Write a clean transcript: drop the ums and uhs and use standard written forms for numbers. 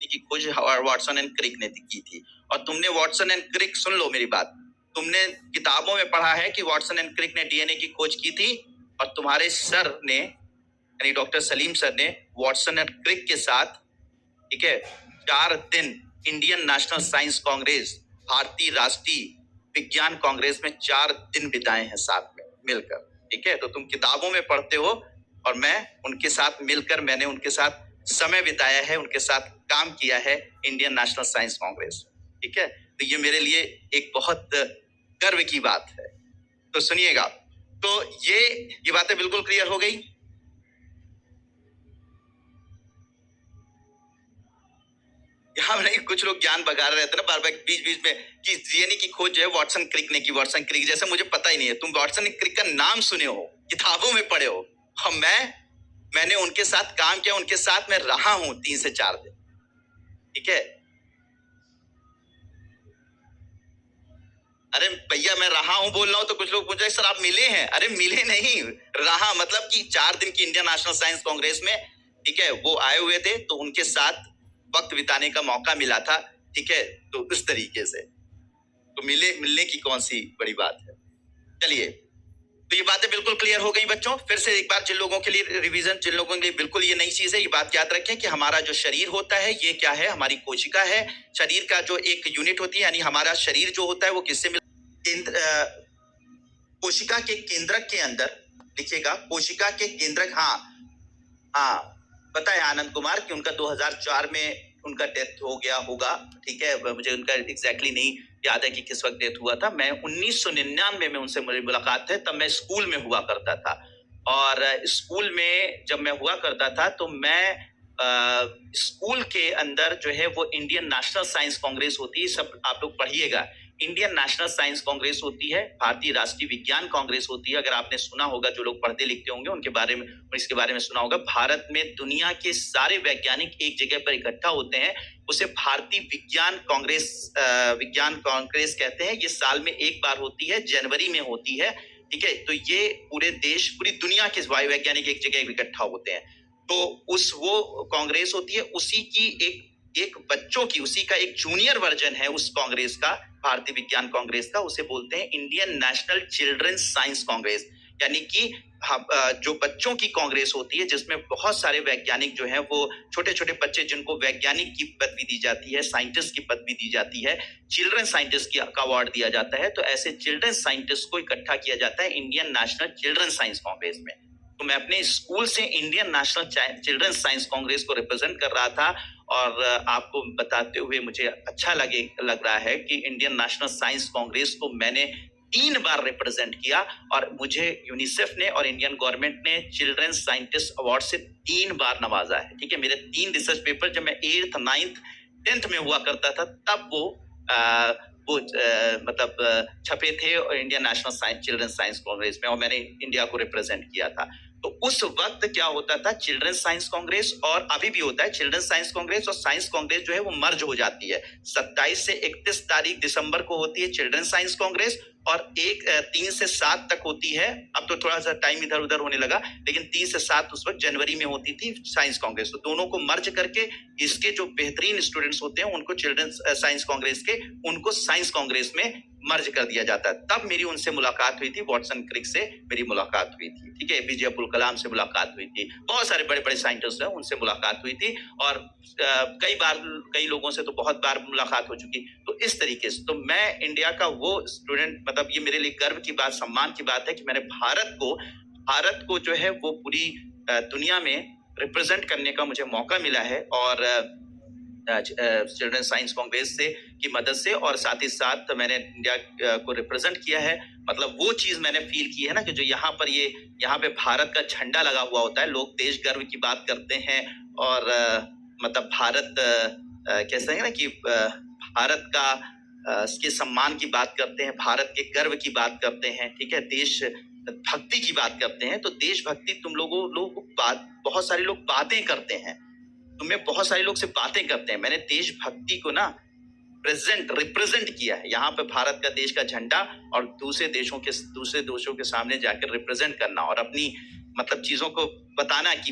की खोज Watson and Crick ने की थी। और तुमने वाटसन एंड क्रिक, सुन लो मेरी बात, तुमने किताबों में पढ़ा है कि वाटसन एंड क्रिक ने डीएनए की खोज की थी, और तुम्हारे सर ने यानी डॉक्टर सलीम सर ने वाटसन एंड क्रिक के साथ, ठीक है, 4 दिन इंडियन नेशनल साइंस कांग्रेस, भारतीय राष्ट्रीय विज्ञान कांग्रेस में 4 दिन बिताए हैं साथ में मिलकर। ठीक है, तो तुम किताबों में पढ़ते हो और मैं उनके साथ मिलकर, मैंने उनके साथ समय बिताया है, उनके साथ काम किया है इंडियन नेशनल साइंस कांग्रेस। ठीक है, तो ये मेरे लिए एक बहुत गर्व की बात है। तो सुनिएगा, तो ये बातें बिल्कुल क्लियर हो गई। यहाँ नहीं, कुछ लोग ज्ञान बगा रहे थे ना बार बार बीच बीच में कि डीएनए की खोज जो है वाटसन क्रिक ने की। वाटसन क्रिक जैसे मुझे पता ही नहीं है, तुम वाटसन क्रिक का नाम सुने हो, किताबों में पढ़े हो, और मैंने उनके साथ काम किया, उनके साथ मैं रहा हूं 3 से 4 दिन। ठीक है, अरे भैया मैं रहा हूं बोल रहा हूं, तो कुछ लोग पूछ रहे सर आप मिले हैं। अरे मिले नहीं, रहा मतलब कि 4 दिन की इंडियन नेशनल साइंस कांग्रेस में, ठीक है, वो आए हुए थे, तो उनके साथ वक्त बिताने का मौका मिला था। ठीक है, तो इस तरीके से तो मिलने की कौन सी बड़ी बात है। चलिए, तो ये बातें बिल्कुल क्लियर हो गई बच्चों। फिर से एक बार जिन लोगों के लिए रिवीजन, जिन लोगों के लिए बिल्कुल ये नई चीज है, ये बात याद रखें कि हमारा जो शरीर होता है ये क्या है, हमारी कोशिका है। शरीर का जो एक यूनिट होती है, यानी हमारा शरीर जो होता है वो किससे केंद्र, कोशिका के केंद्रक के अंदर, लिखिएगा कोशिका के केंद्रक। हाँ पता है आनंद कुमार कि उनका 2004 में उनका डेथ हो गया होगा। ठीक है, मुझे उनका एग्जैक्टली नहीं याद है कि किस वक्त डेथ हुआ था। मैं 1999 में उनसे मेरी मुलाकात है, तब मैं स्कूल में हुआ करता था। और स्कूल में जब मैं हुआ करता था तो मैं स्कूल के अंदर जो है वो इंडियन नेशनल साइंस कांग्रेस होती है, सब आप लोग पढ़िएगा। इंडियन नेशनल साइंस कांग्रेस होती है, भारतीय राष्ट्रीय विज्ञान कांग्रेस होती है। अगर आपने सुना होगा, जो लोग पढ़ते लिखते होंगे उनके बारे में, इसके बारे में सुना होगा। भारत में दुनिया के सारे वैज्ञानिक एक जगह पर इकट्ठा होते हैं, उसे भारतीय विज्ञान कांग्रेस कहते हैं। ये साल में एक बार होती है, जनवरी में होती है। ठीक है, तो ये पूरे देश, पूरी दुनिया के वैज्ञानिक एक जगह इकट्ठा होते हैं, तो वो कांग्रेस होती है। उसी की एक बच्चों की, उसी का एक जूनियर वर्जन है उस कांग्रेस का, भारतीय विज्ञान कांग्रेस का, उसे बोलते हैं Indian national children science Congress. यानी कि जो बच्चों की कांग्रेस होती है, जिसमें बहुत सारे वैज्ञानिक जो हैं, वो छोटे छोटे बच्चे जिनको वैज्ञानिक की पदवी दी जाती है, साइंटिस्ट की पदवी दी जाती है, चिल्ड्रन साइंटिस्ट का अवार्ड दिया जाता है। तो ऐसे चिल्ड्रन साइंटिस्ट को इकट्ठा किया जाता है Indian national children science Congress में। तो मैं अपने स्कूल से Indian national children science Congress को रिप्रेजेंट कर रहा था, और आपको बताते हुए मुझे अच्छा लग रहा है कि इंडियन नेशनल साइंस कांग्रेस को मैंने 3 बार रिप्रेजेंट किया, और मुझे यूनिसेफ ने और इंडियन गवर्नमेंट ने चिल्ड्रन साइंटिस्ट अवार्ड से 3 बार नवाजा है। ठीक है, मेरे 3 रिसर्च पेपर जब मैं 8th 9th 10th में हुआ करता था, तब वो छपे थे Indian national children science Congress में, और मैंने इंडिया को रिप्रेजेंट किया था। तो उस वक्त क्या होता था, चिल्ड्रन साइंस कांग्रेस, और अभी भी होता है, चिल्ड्रन साइंस कांग्रेस और साइंस कांग्रेस जो है वो मर्ज हो जाती है। 27 से 31 तारीख दिसंबर को होती है चिल्ड्रन साइंस कांग्रेस, और 3 से 7 तक होती है। अब तो थोड़ा सा टाइम इधर उधर होने लगा, लेकिन 3 से 7 उस वक्त जनवरी में होती थी साइंस कांग्रेस। तो दोनों को मर्ज करके इसके जो बेहतरीन स्टूडेंट्स होते हैं उनको चिल्ड्रन साइंस कांग्रेस के, उनको साइंस कांग्रेस में मर्ज कर दिया जाता है। तब मेरी उनसे मुलाकात हुई थी, वाटसन क्रिक से मेरी मुलाकात हुई थी। ठीक है, एपीजे अब्दुल कलाम से मुलाकात हुई थी, बहुत सारे बड़े बड़े साइंटिस्ट हैं, उनसे मुलाकात हुई थी, और कई लोगों से तो बहुत बार मुलाकात हो चुकी। तो इस तरीके से तो मैं इंडिया का वो स्टूडेंट, मतलब ये मेरे लिए गर्व की बात, सम्मान की बात है कि मैंने भारत को जो है वो पूरी दुनिया में रिप्रेजेंट करने का मुझे मौका मिला है, और चिल्ड्रन साइंस कांग्रेस से की मदद से, और साथ ही साथ मैंने इंडिया को रिप्रेजेंट किया है। मतलब वो चीज मैंने फील की है ना, कि जो यहाँ पे भारत का झंडा लगा हुआ होता है, लोग देश गर्व की बात करते हैं, और मतलब भारत कैसे है ना कि भारत का के सम्मान की बात करते हैं, भारत के गर्व की बात करते हैं। ठीक है, देश भक्ति की बात करते हैं। तो देशभक्ति तुम लोग बहुत सारे लोग बातें करते हैं, तुम्हें बहुत सारे लोग से बातें करते हैं। मैंने देशभक्ति को ना रिप्रेजेंट किया है, यहाँ पे भारत का देश का झंडा, और दूसरे देशों के सामने जाकर रिप्रेजेंट करना, और अपनी मतलब चीजों को बताना कि